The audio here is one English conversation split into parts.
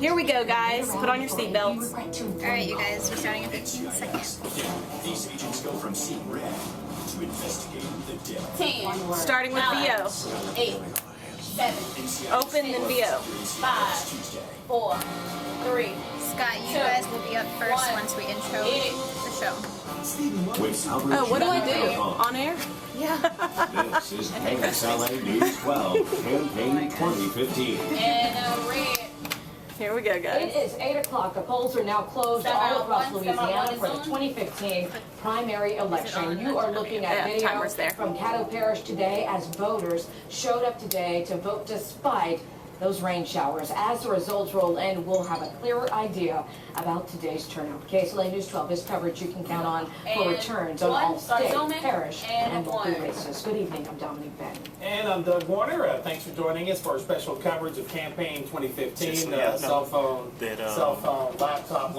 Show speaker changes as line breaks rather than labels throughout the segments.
Here we go, guys. Put on your seatbelts.
Alright, you guys, we're starting in 15 seconds.
These agents go from seeing red to investigating the dead.
10.
Starting with VO.
8. 7.
Open, then VO.
5. 4. 3. Scott, you guys will be up first once we intro the show.
Oh, what do I do? On air?
Yeah.
This is KSLA News 12, Campaign 2015.
And red.
Here we go, guys.
It is 8 o'clock. The polls are now closed all across Louisiana for the 2015 primary election. You are looking at video
timer's there.
from Caddo Parish today as voters showed up today to vote despite those rain showers. As the results roll in, we'll have a clearer idea about today's turnout. KSLA News 12 is coverage you can count on for returns on all state, parish, and local races. Good evening. I'm Dominic Ben.
And I'm Doug Warner. Thanks for joining us for our special coverage of Campaign 2015. Cell phone, laptop.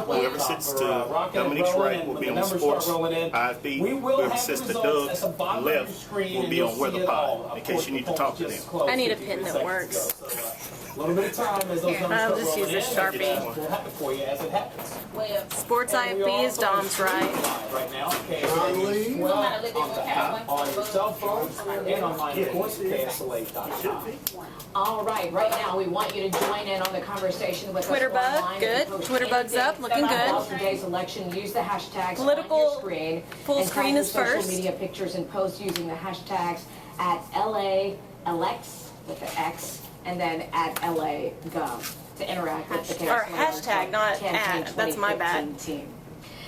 Whoever sits to
rocking and
Dominic's
rolling,
right will
and
be
when the
on
numbers
sports.
start rolling in,
IFB,
we will
whoever
have
sits
the
to
results at the
Doug's
bottom of your
left
screen,
will
and
be
you'll
on weather
see it all.
pod, in
Of
case
course,
you need
the
to talk to
polls just
them.
closed
I need a
53
pen that
seconds
works.
ago, so, a little bit of time as those numbers
I'll
start
just use
rolling
this
in.
Sharpie.
We'll have it for you as it happens.
Sports
And we are
IFB is
also
Dom's right.
live right now, KSLA 12 on the app, on your cell phone, and online, of course, at KSLA.com.
All right, right now we want you to join in on the conversation with
Twitter
us
bug,
online.
good.
If you post
Twitter bug's up,
anything
looking good.
about today's election, use the hashtags
Political
on your screen.
full
and
screen
tag
is
your social
first.
media pictures and posts using the hashtags at LALX with the X and then at LAGov to interact with the
Or
KSLA
hashtag, not
Campaign
at. That's my bad.
2015 team.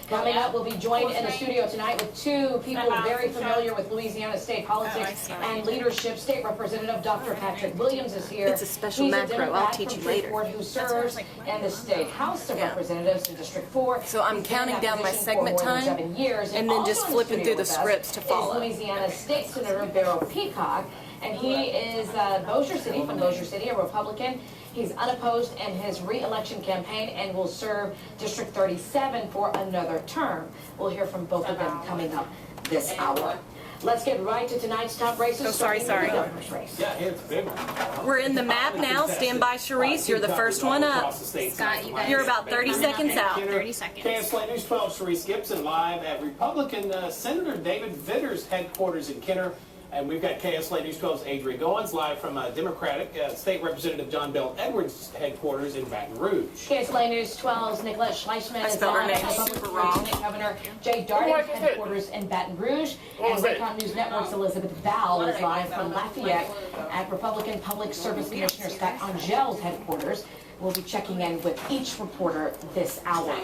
Coming up, we'll be joined in the studio tonight with two people very familiar with Louisiana state politics and leadership. State Representative Dr. Patrick Williams is here.
It's a special
He's
macro.
Democrat
I'll teach
from
you later.
Shreveport who serves in the state House of Representatives in District 4.
So I'm
He's been in
counting
that
down my
position for
segment
more than
time,
7 years.
and then
Also
just
in the
flipping
studio
through the
with us
scripts to follow.
is Louisiana State Senator Beryl Peacock, and he is Bossier City, from Bossier City, a Republican. He's unopposed in his re-election campaign and will serve District 37 for another term. We'll hear from both of them coming up this hour. Let's get right to tonight's top races.
Oh, sorry.
starting with the governor's race.
Yeah, it's a big one.
We're in the map now. Stand by, Charisse. You're the first one up.
Scott, you guys.
You're about 30 seconds out.
30 seconds.
KSLA News 12, Charisse Gibson live at Republican Senator David Vitter's headquarters in Kenner. And we've got KSLA News 12's Adria Goins live from Democratic State Representative John Bell Edwards' headquarters in Baton Rouge.
KSLA News 12's Nicolette Schleichman is
spelled her
live
name
at Republican
super wrong.
Lieutenant Governor Jay Darden's headquarters in Baton Rouge. And Raycon News Network's Elizabeth Bowell is live from Lafayette at Republican Public Service Commissioner Scott Angel's headquarters. We'll be checking in with each reporter this hour.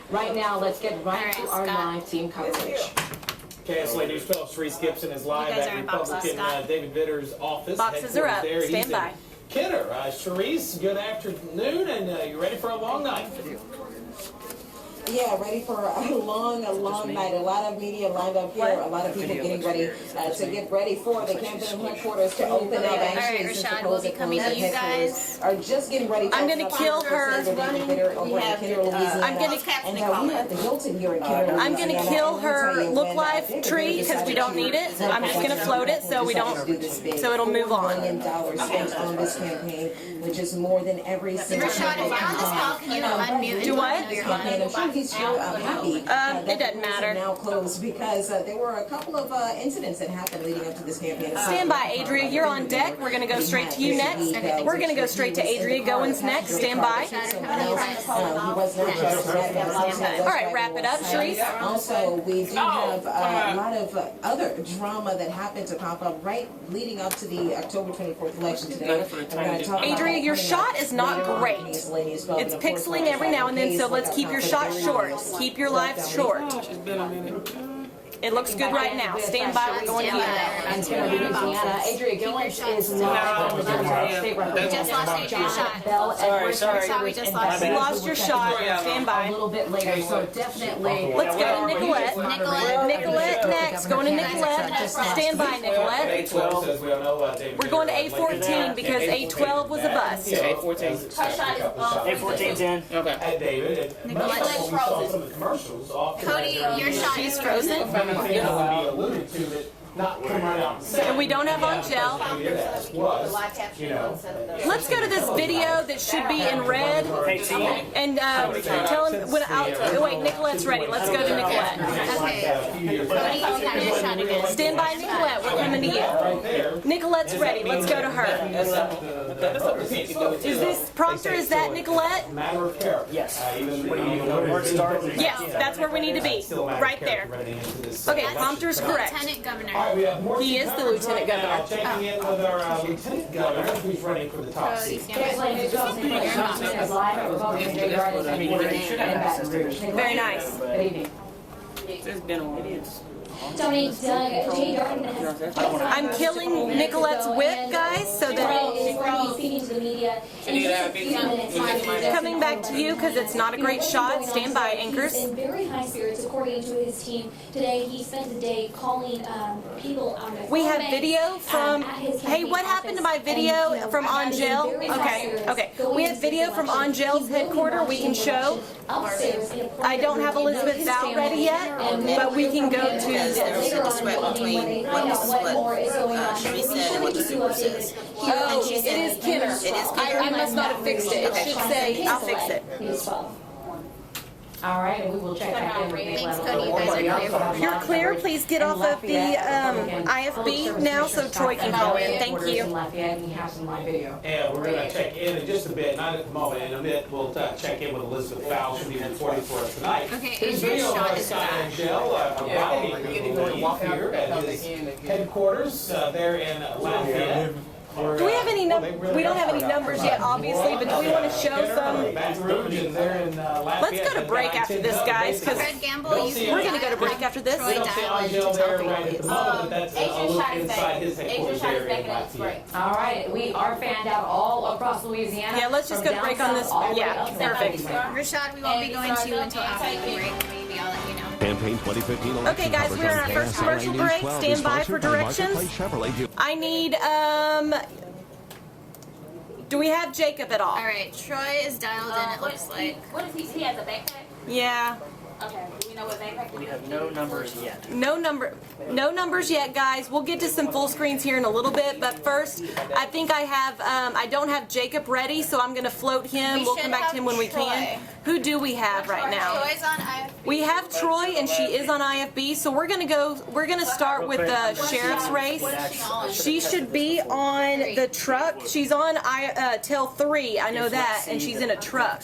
Right now, let's get right to our live team coverage.
KSLA News 12, Charisse Gibson is live
You guys
at
are in boxes,
Republican
Scott.
David Vitter's office.
Boxes are up.
There.
Stand
He's
by.
in Kenner. Charisse, good afternoon, and you ready for a long night?
Yeah, ready for a long night. A lot of media lined up here. A lot of people getting ready to get ready for the campaign headquarters to open up.
Alright, Rashad, we'll be coming to you guys.
Are just getting ready.
I'm gonna kill her.
I'm at the Hilton here in Kenner,
I'm gonna
Louisiana.
kill
And let me
her
tell you,
look
when
live
David
tree because we
decided
don't
to
need it. I'm just gonna float it so we don't, so it'll move on.
$4 million spent on this campaign, which is more than every single
Rashad, if you're on this call, can you unmute and
Do what?
tell me you're on?
campaign. I'm sure he's sure happy.
It doesn't matter.
Now closed because there were a couple of incidents that happened leading up to this campaign.
Stand by, Adria. You're on deck. We're gonna go straight to you next. We're gonna go straight to Adria Goins next. Stand by. All right, wrap it up, Charisse.
Also, we do have a lot of other drama that happened to pop up right leading up to the October 24th election today. And we're gonna talk about
Adria, your
that
shot is not
later on
great.
in KSLA News 12.
It's
And of course,
pixeling every now and then, so let's keep your shot short. Keep your lives short. It looks good right now. Stand by. We're going to you.
And Kenner, Louisiana, Adria Goins is live from the Democratic State
Just lost
Representative
Adria's
John
shot.
Bell Edwards.
Sorry, we just lost
You lost your shot. Stand
A
by.
little bit later, so definitely.
Let's go to Nicolette. Nicolette next. Going to Nicolette. Stand by, Nicolette.
A12 says we all know David
We're going to
Vitter,
A14 because A12 was a bust.
A14
10. Okay.
at David. And
Nicolette
we saw some of the commercials. Often
Cody, your shot is frozen.
It alluded to that not come right out and say.
And we don't have on gel.
Was, you know.
Let's go to this video that should be in red. And tell him when oh wait, Nicolette's ready. Let's go to Nicolette.
Okay.
Stand by, Nicolette. We're coming to you. Nicolette's ready. Let's go to her. Is this prompter? Is that Nicolette?
Matter of character.
Yes.
Yes, that's where we need to be. Right there. Okay, prompter's correct.
Lieutenant Governor.
He is the Lieutenant Governor.
Checking in with our Lieutenant Governor, who's running for the top seat.
KSLA News 12's announcement is live at Republican Day Gardens in Baton Rouge.
Very nice.
Good evening.
There's been a
Tony, Doug, Jay Darden has
I'm killing Nicolette's whip, guys, so that
is speaking to the media. And in just a few minutes,
coming back to you because it's not a great shot. Stand by, anchors.
He's in very high spirits, according to his team. Today, he spent the day calling people on their
We have
phone
video from.
at his
Hey, what
campaign
happened to my
office,
video
and,
from
having
Angel?
very high
Okay,
spirits
okay.
going
We have
into this
video from
election.
Angel's
He will be
headquarters. We can
marching
show.
upstairs in a
I don't have
private room
Elizabeth
with
Val
his
ready
family.
yet,
And then
but we
we'll
can go
come
to
in
this.
later on in the evening when they find out what more is going on.
Sharice said what the super says.
Oh, it is Kenner. I must not have fixed it. It should say, I'll fix it.
All right, and we will check back in with
Thanks, Cody. You guys are clear.
You're clear. Please get off of the IFB now so Troy can call in. Thank you.
Lafayette, and we have some live video.
And we're going to check in just a bit, not at the moment. In a minute, we'll check in with Elizabeth Val. She'll be reporting for us tonight.
Okay,
Here's
Adrian's
video
shot
of
is
Scott
back.
Angel arriving here at his headquarters there in Lafayette.
Do we have any we don't have any numbers yet, obviously, but do we want to show some? Let's go to break after this, guys, because
Fred Gamble, you can
we're going to go to break after this.
Troy dial in to tell people.
All right, we are fanned out all across Louisiana.
Yeah, let's just go to break on this. Yeah, perfect.
Rashad, we won't be going to until after the break. Maybe I'll let you know.
Campaign 2015 election
Okay, guys, we're in our first commercial break. Stand by for directions. I need, do we have Jacob at all?
All right, Troy is dialed in, it looks like.
What is he has a backpack?
Yeah.
Okay, do we know what backpack?
We have no numbers yet.
No numbers yet, guys. We'll get to some full screens here in a little bit, but first, I think I have, I don't have Jacob ready, so I'm going to float him. We'll come back to him when we can. Who do we have right now?
Troy's on IFB.
We have Troy, and she is on IFB, so we're gonna start with the sheriff's race. She should be on the truck. She's on till 3, I know that, and she's in a truck.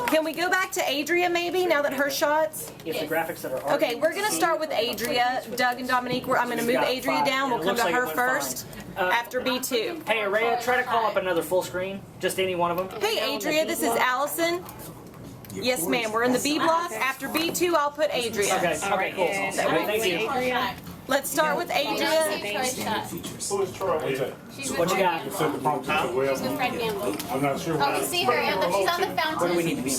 Can we go back to Adria maybe, now that her shots?
If the graphics that are
Okay, we're gonna start with Adria. Doug and Dominique, I'm gonna move Adria down. We'll come to her first after B2.
Hey, Araya, try to call up another full screen. Just any one of them.
Hey, Adria, this is Allison. Yes, ma'am. We're in the B block. After B2, I'll put Adria.
Okay, cool. Thank you.
Let's start with Adria.
Who is Troy?
What you got?
She's with Fred Gamble.
I'm not sure.
Oh, we see her, and she's on the fountain.
Where do we need to be?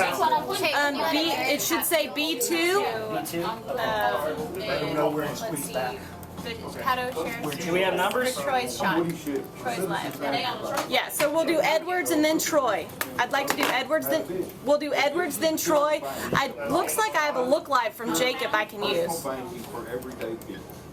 B. It should say B2.
I don't know where it's squeezed back.
Do we have numbers?
Troy's shot. Troy's live.
Yeah, so we'll do Edwards and then Troy. I'd like to do Edwards, then we'll do Edwards, then Troy. Looks like I have a look live from Jacob I can use.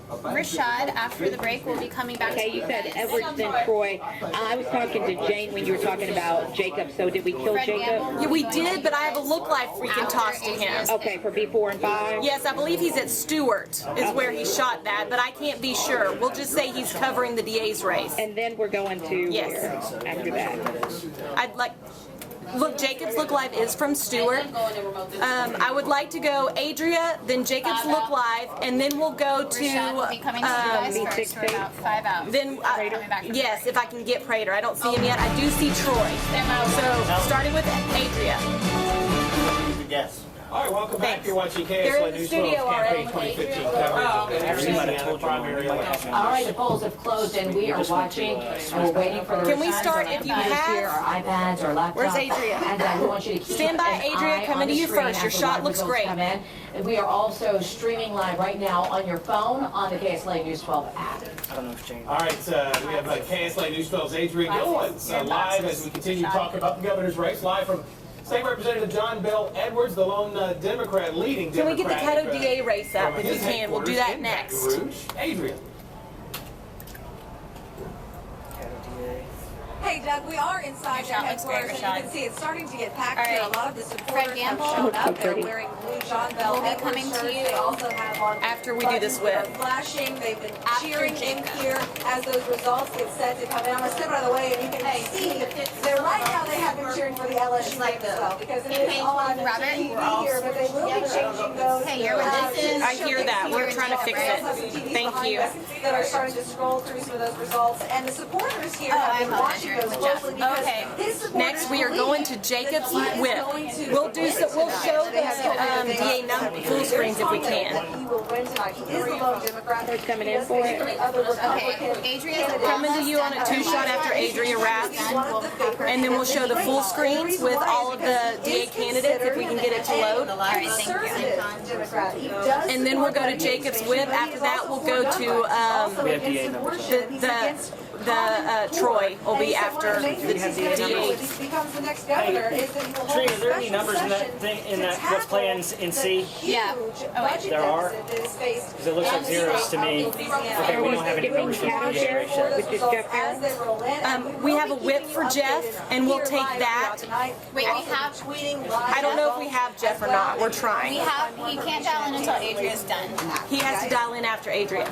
Rashad, after the break, will be coming back to
Okay, you said Edwards then Troy. I was talking to Jane when you were talking about Jacob, so did we kill
Fred
Jacob?
Gamble.
Yeah, we did, but I have a look live we can toss to him.
Okay, for B4 and 5?
Yes, I believe he's at Stewart is where he shot that, but I can't be sure. We'll just say he's covering the DA's race.
And then we're going to
Yes.
where after that?
I'd like... Look, Jacob's look live is from Stewart. I would like to go Adria, then Jacob's look live, and then we'll go to
Rashad will be coming to you guys
B6
first for about 5 hours.
then
Coming back from
yes,
break.
if I can get Prater. I don't see him yet. I do see Troy. So starting with Adria.
Yes.
All right, welcome back.
Thanks.
You're watching
They're
KSLA
in the
News
studio
12's Campaign
already.
2015 coverage of the Louisiana primary election.
All right, the polls have closed and we are watching and we're waiting for the
Can we
results
start
on
if you
computers
have-
here, or iPads or laptops.
Where's Adria?
And we want you to keep
Stand by,
an
Adria,
eye
coming
on
to
the
you
screen
first. Your
as the
shot
live
looks
results
great.
come in. And we are also streaming live right now on your phone on the KSLA News 12 app.
I don't know if Jane.
All right, we have KSLA News 12's Adria Goins live as we continue to talk about the governor's race, live from State Representative John Bell Edwards, the lone Democrat, leading
Can we
Democrat.
get the Caddo DA race up if we can? We'll do that next.
Adria.
Okay, Doug, we are inside the headquarters, and you can see it's starting to get packed here. A lot of the supporters have shown up. They're wearing blue John Bell Edwards shirts. They also have on
after we do this whip.
Flashing. They've been cheering in here as those results get set to come in. I'm going to step out of the way, and you can see that right now they have been cheering for the LSU game as well, because it is on TV here, but they will be changing those.
Hey, you're with this.
I hear that. We're trying to fix it. Thank you.
That are starting to scroll through some of those results, and the supporters here have been watching those closely because his supporters
Next, we are going to Jacob's whip. We'll do so. We'll show the DA full screens if we can.
He will win tonight. He is the lone Democrat.
They're coming in for it.
Okay, Adrian,
Coming to you on a two-shot after Adria wraps, and then we'll show the full screens with all of the DA candidates if we can get it to load. And then we'll go to Jacob's whip. After that, we'll go to Troy will be after the DA.
Tree, are there any numbers in that thing, in that what's playing in C?
Yeah.
There are? Because it looks like zeros to me. Okay, we don't have any numbers for the DA.
Which is Jeff Harris.
We have a whip for Jeff, and we'll take that.
Wait, we have.
I don't know if we have Jeff or not. We're trying.
We have. He can't dial in until Adria's done.
He has to dial in after Adria.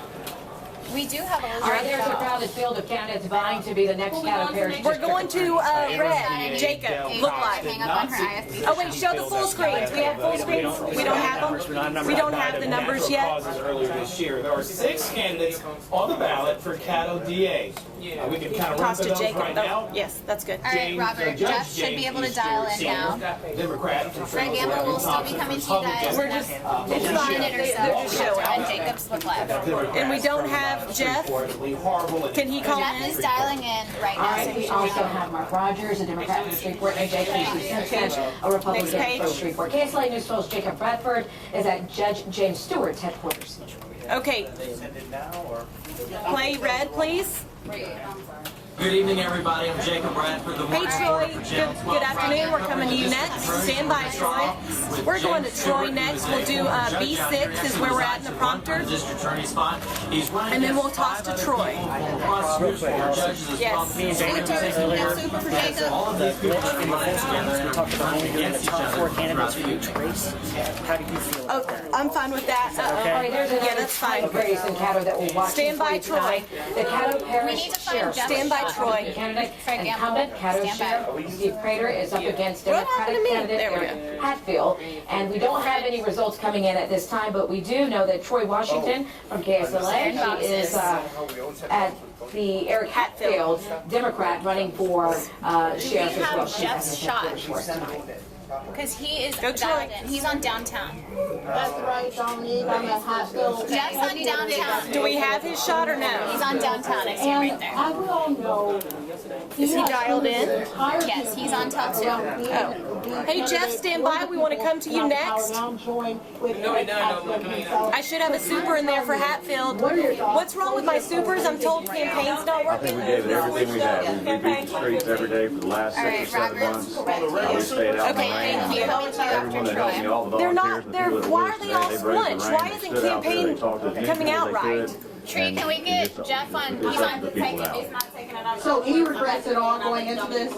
We do have a
All right, there's a crowded field of candidates vying to be the next Caddo Parish.
We're going to Red. Jacob, look like.
Hang up on her IFB.
Oh wait, show the full screens. We have full screens. We don't have them. We don't have the numbers yet.
Earlier this year, there are 6 candidates on the ballot for Caddo DA. We can kind of run
Toss
through
to
those
Jacob.
right now.
Yes, that's good.
All right, Robert. Jeff should be able to dial in now.
Democrat.
Fred Gamble will still be coming to you guys.
We're just
in a minute or so. And Jacob's look live.
And we don't have Jeff. Can he call
Jeff
in?
is dialing in right
All
now.
right, we also have Mark Rogers, a Democrat from Shreveport, and Jake Simpson, a Republican from Shreveport. KSLA News 12's Jacob Bradford is at Judge James Stewart's headquarters.
Okay. Play Red, please.
Good evening, everybody. I'm Jacob Bradford, the
Hey, Troy. Good afternoon. We're coming to you next. Stand by, Troy. We're going to Troy next. We'll do B6 is where we're at in the prompter. And then we'll toss to Troy. Yes.
Me and Jacob said earlier, all of these groups in the full screens, we talked about only doing the top 4 candidates for each race. How do you feel?
Oh, I'm fine with that.
Okay.
All right, there's another
that's fine.
race in Caddo that we'll watch.
Stand by, Troy.
The Caddo Parish
We need to find
Sheriff.
Jeff.
Stand by, Troy.
Candidate incumbent Caddo Sheriff Steve Prater is up against Democratic candidate Eric Hatfield, and we don't have any results coming in at this time, but we do know that Troy Washington from KSLA, she is at the Eric Hatfield Democrat running for sheriff as well.
have Jeff's shot? Because he is dialed in. He's on downtown.
That's right, Dominique. I'm at Hatfield.
Jeff's on downtown.
Do we have his shot or no?
He's on downtown. I see him right there.
I will know.
Is he dialed in?
Yes, he's on tel 2.
Oh. Hey, Jeff, stand by. We want to come to you next. I should have a super in there for Hatfield. What's wrong with my supers? I'm told campaign's not
I think
working.
we gave it everything we had. We beat the streets every day for the last 6 or 7 months. We stayed out in the rain.
Thank you.
Everyone that helped me, all the
They're
volunteers,
not, they're,
the people
why
that
are they
worked
all
today, they braved the
squunched?
rain,
Why
they
isn't
stood out there,
campaign
they talked as many
coming
people
out
as they
right?
could.
Tree, can we get Jeff on? He's on taking.
It's not taking enough.
So he regrets it all going into this?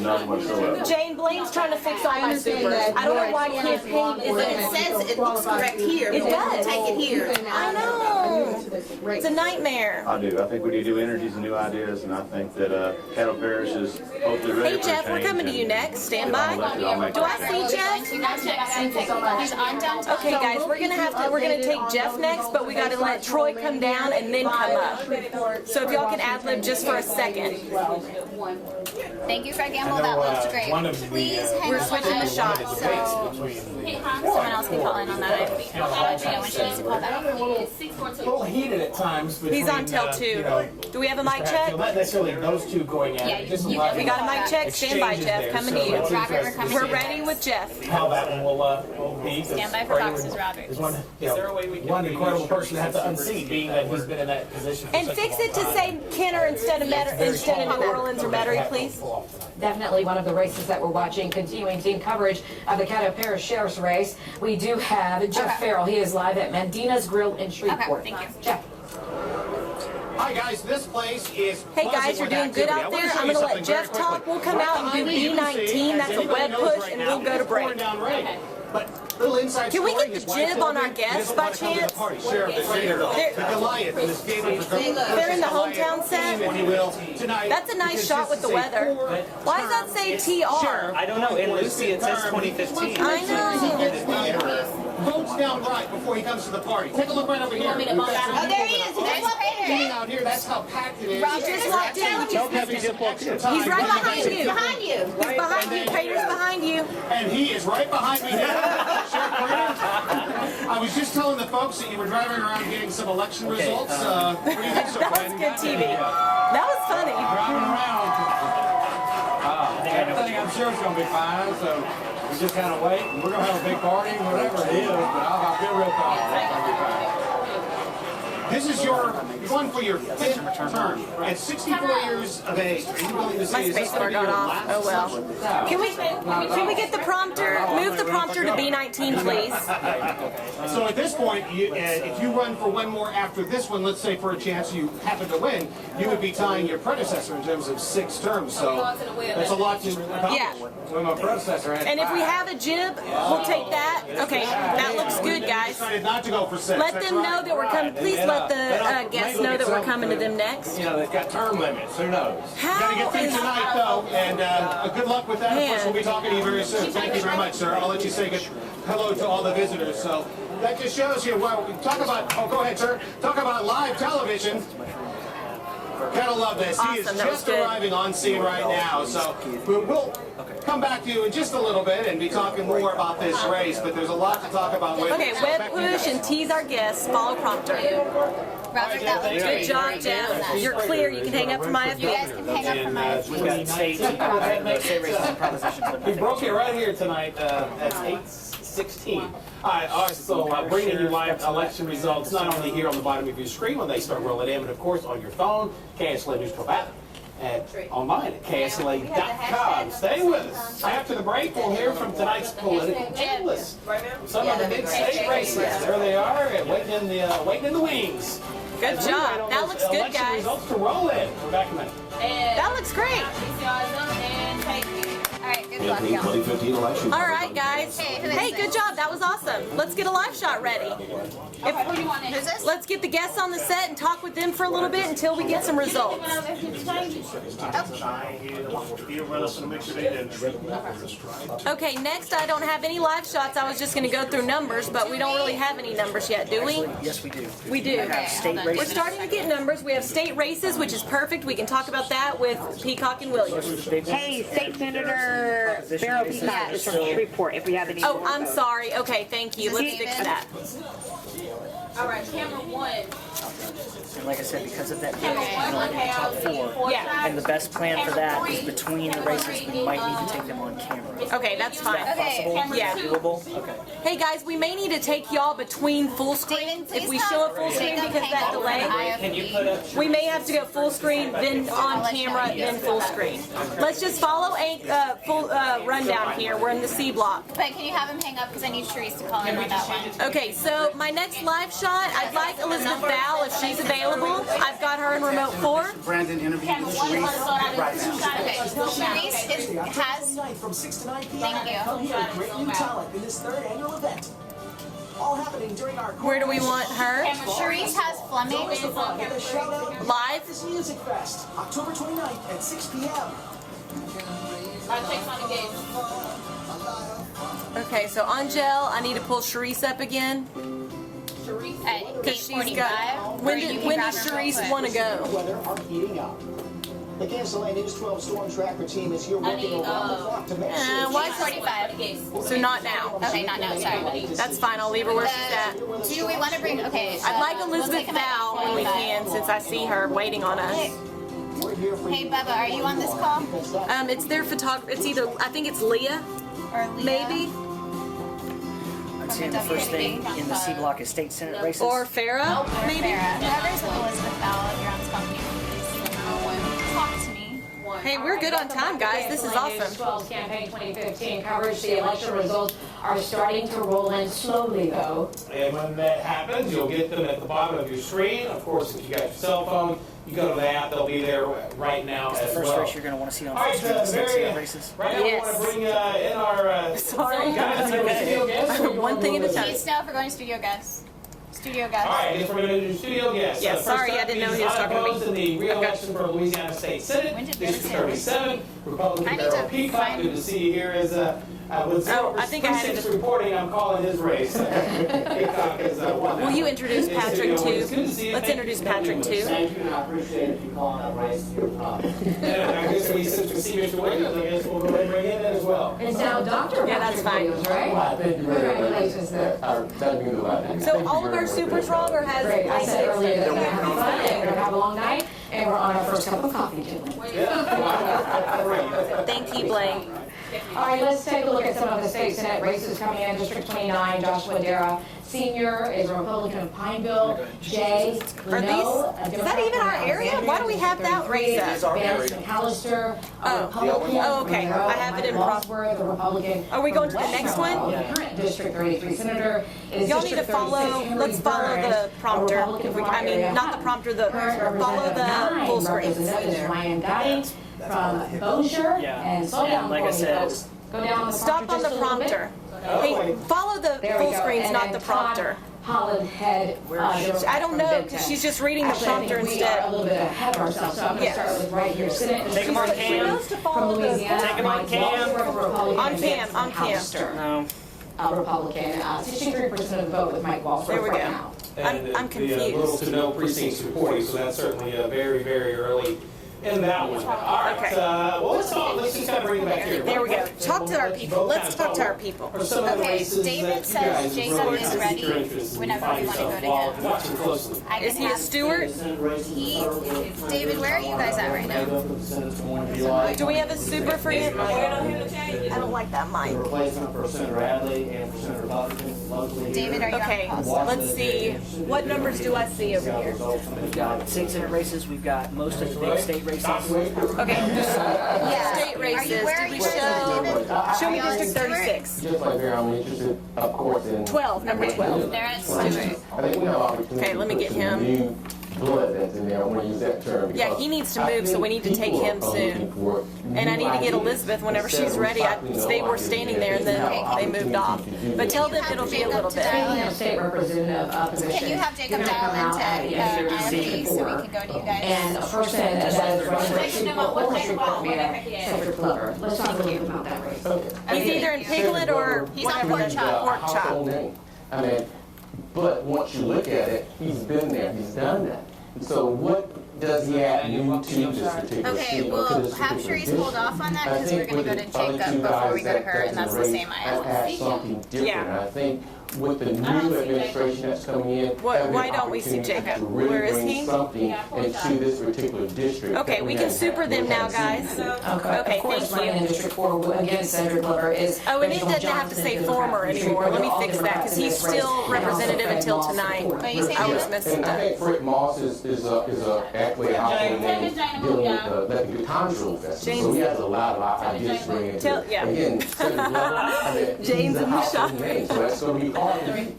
None whatsoever.
Jane Blaine's trying to fix all my
understand
supers.
that.
I don't know why campaign isn't.
It says it looks correct
here. It does.
Take it here.
I know. It's a nightmare.
I do. I think we need new energies and new ideas, and I think that Caddo Parish is hopefully ready
Hey
for
Jeff, we're
change,
coming to you
and
next. Stand
if I'm elected, I'll
by.
make
Do I
it
see Jeff?
He's on downtown.
Okay, guys, we're gonna take Jeff next, but we gotta let Troy come down and then come up. So if y'all can ad lib just for a second.
Thank you, Fred Gamble. That looks great. Please hang
We're
up on
switching the
us.
shots.
So someone else can call in on that. I'll let you know when she needs to call back.
A little heated at times.
He's on tel 2. Do we have a mic check?
Not necessarily those two going at it. Just
We got a mic check. Stand by, Jeff. Coming to you.
Robert, we're coming.
We're ready with Jeff.
How that one will be.
Stand by for boxes, Robert.
Is one incredible person to have to unseat, being that he's been in that position.
And fix it to say Kenner instead of New Orleans or Metairie, please.
Definitely one of the races that we're watching. Continuing team coverage of the Caddo Parish Sheriff's race. We do have Jeff Farrell. He is live at Mandina's Grill in Shreveport.
Okay, thank you.
Jeff.
Hi guys, this place is.
Hey guys, you're doing good out there. I'm gonna let Jeff talk. We'll come out and do B19. That's a web push, and we'll go to break. Can we get the jib on our guests by chance? They're in the hometown set. That's a nice shot with the weather. Why does that say TR?
I don't know. In Lucy, it says 2015.
I know.
Votes down right before he comes to the party. Take a look right over here.
Oh, there he is. There's
Eating out here, that's how packed it is.
He just walked in. He's right behind you.
behind you.
He's behind you. Prater's behind you.
And he is right behind me now. Sheriff Prater, I was just telling the folks that you were driving around getting some election results. What do you think so far?
That was good TV. That was funny.
Driving around.
Everything I'm sure is going to be fine, so we just kind of wait. And we're going to have a big party, whatever it is, but I'll feel real confident it's going to be fine.
This is your one for your 5th term. At 64 years of age, are you willing to say is this going to be your last?
Oh well. Can we get the prompter? Move the prompter to B19, please.
So at this point, if you run for one more after this one, let's say for a chance you happen to win, you would be tying your predecessor in terms of 6 terms. So that's a lot to accomplish.
Yeah.
Well, my predecessor had
And if we have a jib, we'll take that. Okay, that looks good, guys.
Decided not to go for 6.
Let them know that we're coming. Please let the guests know that we're coming to them next.
You know, they've got term limits. Who knows?
Got to get through tonight, though, and good luck with that. Of course, we'll be talking to you very soon. Thank you very much, sir. I'll let you say good hello to all the visitors. So that just shows you, well, talk about, oh, go ahead, sir. Talk about live television. Gotta love this.
Awesome.
He is
That was
just
good.
arriving on scene right now. So we'll come back to you in just a little bit and be talking more about this race, but there's a lot to talk about with
Okay, web push and tease our guests. Follow prompter.
Robert, that was
Good job, Jeff. You're clear. You can hang up from IFB.
You guys can hang up from my
We've got state races and propositions.
We broke it right here tonight at 8:16. All right, so bringing you live election results, not only here on the bottom of your screen when they start rolling in, but of course on your phone, KSLA News 12 app, and online at KSLA.com. Stay with us. After the break, we'll hear from tonight's political analysts. Some of the big state races. There they are, waiting in the wings.
Good job. That looks good,
Election
guys.
results to roll in. We're back in a minute.
That looks great.
Alright, good luck,
Campaign
y'all.
2015 election.
All right, guys. Hey, good job. That was awesome. Let's get a live shot ready.
Who's this?
Let's get the guests on the set and talk with them for a little bit until we get some results. Okay, next I don't have any live shots. I was just going to go through numbers, but we don't really have any numbers yet, do we?
Yes, we do.
We do.
State
We're
races.
starting to get numbers. We have state races, which is perfect. We can talk about that with Peacock and Williams.
Hey, State Senator Barrow Peacock is from Shreveport. If we have any.
Oh, I'm sorry. Okay, thank you. Let's fix that.
All right, camera 1.
And like I said, because of that deal, we're only in the top 4.
Yeah.
And the best plan for that is between the races, we might need to take them on camera.
Okay, that's fine.
Possible?
Yeah.
Doable? Okay.
Hey guys, we may need to take y'all between full screen if we show a full screen because of that delay.
Can you put up?
We may have to go full screen, then on camera, then full screen. Let's just follow a full rundown here. We're in the C block.
But can you have him hang up because I need Sharice to call in on that one.
Okay, so my next live shot, I'd like Elizabeth Val if she's available. I've got her in remote 4.
Brandon interviewed with Sharice right now.
Okay, Sharice has.
Tonight from 6 to 9 p.m.
Thank you.
Come hear great new talent in this 3rd annual event. All happening during our
Where do we want her?
Sharice has Fleming.
With a shout out
Live?
This Music Fest, October 29th at 6 p.m.
Okay, so Angel, I need to pull Sharice up again.
At
Because she's got. When does Sharice want to go?
Weather are heating up. The KSLA News 12 Storm Tracker team is here working around the clock to make sure.
Why
45?
So not now.
Okay, not now. Sorry.
That's fine. I'll leave her where she's at.
Do we want to bring? Okay.
I'd like Elizabeth Val when we can, since I see her waiting on us.
Hey, Bubba, are you on this call?
It's their photographer. It's either, I think it's Leah,
Or Leah?
maybe,
I'd say the first thing in the C block is state senate races.
or Farah, maybe.
Whoever's with Elizabeth Val, if you're on this company, please talk to me.
Hey, we're good on time, guys. This is awesome.
12's campaign 2015 coverage. The election results are starting to roll in slowly, though.
And when that happens, you'll get them at the bottom of your screen. Of course, if you got your cell phone, you go to the app. They'll be there right now as well.
The first race you're going to want to see on
All right,
Facebook races.
right now we want to bring in our
Sorry.
guys and studio guests.
One thing at a time.
Please now for going studio guests. Studio guests.
All right, I guess we're going to do studio guests.
Yeah,
First
sorry,
up,
I didn't know he
he's
was talking to me.
unopposed in the re-election for Louisiana State Senate, District 37, Republican Darrell Peacock. Good to see you here as with zero
I think I had
precincts
to-
reporting. I'm calling his race. Peacock is one.
Will you introduce Patrick
It's good
too?
to see you.
Let's introduce Patrick too.
Thank you, and I appreciate if you calling that race to your top.
And I guess since we see Mr. Williams, I guess we'll go ahead and bring in that as well.
It's now Dr.
Yeah, that's fine.
Williams, right?
Thank you very much.
Congratulations there.
That means a lot.
So all of our supers wrong or has
Great. I said earlier that we're going to have fun and we're going to have a long night and we're on our first cup of coffee, gentlemen.
Thank you, Blaine.
All right, let's take a look at some of the state Senate races coming in. District 29, Joshua Dara Sr. is a Republican of Pineville. Jay Leno,
Is that even our area? Why do we have that race up?
Vance McAllister, a Republican.
Oh, okay. I have it in
Bosworth, a Republican.
Are we going to the next one?
The current District 33 Senator is
Y'all need to
District
follow,
36, Henry
let's follow the
Burns,
prompter.
a Republican from our
I mean,
area.
not the prompter, the,
Current
follow the full screen.
Representative Ryan Guy from Bossier and slow down
like I
for me,
said,
folks. Go down on the
Stop on the prompter. Hey, follow the
There we
full
go.
screens,
And
not
then
the prompter.
Holland Head.
I don't know, because she's just reading the prompter
We are a
instead.
little bit ahead of ourselves, so I'm going to start with right here. Senate
Take 'em on
District
cam.
3 from Louisiana.
Take 'em on
Mike
cam.
Wadsworth, Republican.
On
and
cam,
Vance
on cam.
McAllister,
No.
Republican. 63% of the vote with Mike Wadsworth
There we
right
go.
now.
And
I'm
the little
confused.
to no precincts reporting, so that's certainly very, very early in that one. All right,
Okay.
well, let's just kind of bring it back here.
There we go. Talk to our people. Let's talk to our people.
Or some of the
Okay,
races
David
that you
says
guys
Jacob
really
is
have
ready
your interest in,
whenever
find
we wanna
yourself
go to
while
him.
watching closely.
I
Is
can
he a
have
steward?
David, where are you guys at right now?
Do we have a super for you? I don't like that mic.
Replacement for Senator Adley and for Senater Buckingham locally.
David, are you
Okay,
on pause?
let's see. What numbers do I see over here?
We've got state Senate races. We've got most of the big state races.
Okay.
Yeah.
State
Are
races.
you, where are
Did we
you at, David?
show me
Are you on
District
Stewart?
36?
Just like here, I'm interested, of course, in.
12, number 12.
They're at Stewart.
I think we have opportunity.
Okay, let me
to
get
put
him.
some new blood that's in there. I want to use that term.
Yeah,
because
he needs to
I
move, so
think
we need to take
people
him
are looking
soon.
for
And I
new
need to get
ideas
Elizabeth whenever
instead
she's
of
ready.
recycling
They
old
were
ideas.
standing there and
There's
then
now
they moved off.
opportunity to do
But tell
that.
them it'll be a little bit.
Speaking of state representative position.
Can you have Jacob
you're gonna
dial
come out at
into
8:30
so we can go to you guys?
And a person that is running for Shreveport Mayor, Cedric Glover. Let's talk a little bit about that race.
He's either in Piglet or
He's on
whatever
pork
the
chop.
pork chop.
Household name. I mean, but once you look at it, he's been there, he's done that. So what does he add new to this particular
Okay,
seat, or to
well,
this
have
particular
Sharice hold
district?
off on that
I
because we're
think
going to go
with
to
the other
Jacob
two
before
guys
we go to her,
that's
and that's
in
the
race
same
have
aisle.
had something different.
Yeah.
And I think with the new administration that's coming in, having
Why
an
don't we see
opportunity
Jacob?
to really
Where is
bring
he?
something into this particular district.
Okay,
that
we can
haven't
super
had-
them
we
now,
haven't
guys.
seen.
Okay,
Of course,
thank
running in
you.
District 4 against Cedric Glover is.
Oh, and it
Reginald
doesn't have to
Johnson,
say
Democrat
former
from
anymore. Let me
Shreveport,
fix
all
that, because he's
Democrats in this
still
race, and also
representative
Fred
until
Moss
tonight.
support.
But you say
I
he
was
was-
missing
And I
that.
think Fred Moss is actually a household name dealing with the Good Times Rule Festival. So he has a lot of ideas to bring into
Tell-
it.
yeah.
Again, Cedric Glover, I mean,
Jane's
he's a
in the
household
shop.
name, so that's going to be hard.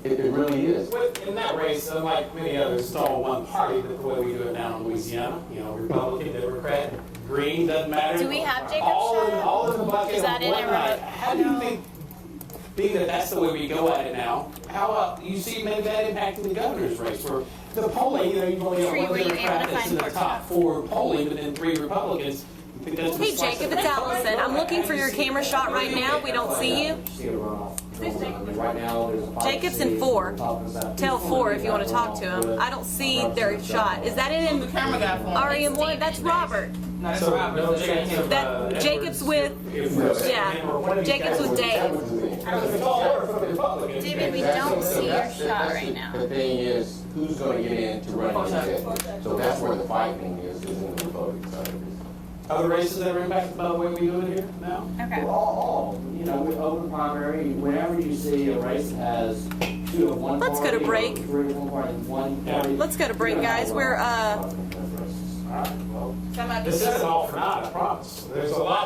It really is.
In that race, unlike many others, it's all one party, but the way we do it now in Louisiana, you know, Republican, Democrat, Green, doesn't matter.
Do we have Jacob's
all in the bucket
Is that
on
in
one
it,
night.
right?
How do you think, being that that's the way we go at it now, how you see maybe that impacting the governor's race? For the polling, you know, you've only got
Free,
one
were you able to
Democrat that's
find
in the
pork
top
chop?
4 polling, but then 3 Republicans. You think that's
Hey Jacob, it's Allison. I'm looking for your camera shot right now. We don't see you.
Right now, there's a
Jacob's in 4. Tell 4 if you want to talk to him. I don't see their shot. Is that in REM1? That's Robert.
So no chance of
That Jacob's with, yeah, Jacob's with Dave.
David, we don't see your shot right now.
The thing is, who's going to get in to run instead? So that's where the fighting is in the Republican side of this.
Other races that are impacted by the way we do it here now?
Okay.
All,
You know, with open primary, whenever you see a race that has 2 of one
Let's go to
party,
break.
or 3 of one party, one party.
Let's go to break, guys. We're
This isn't all for naught, I promise. There's a lot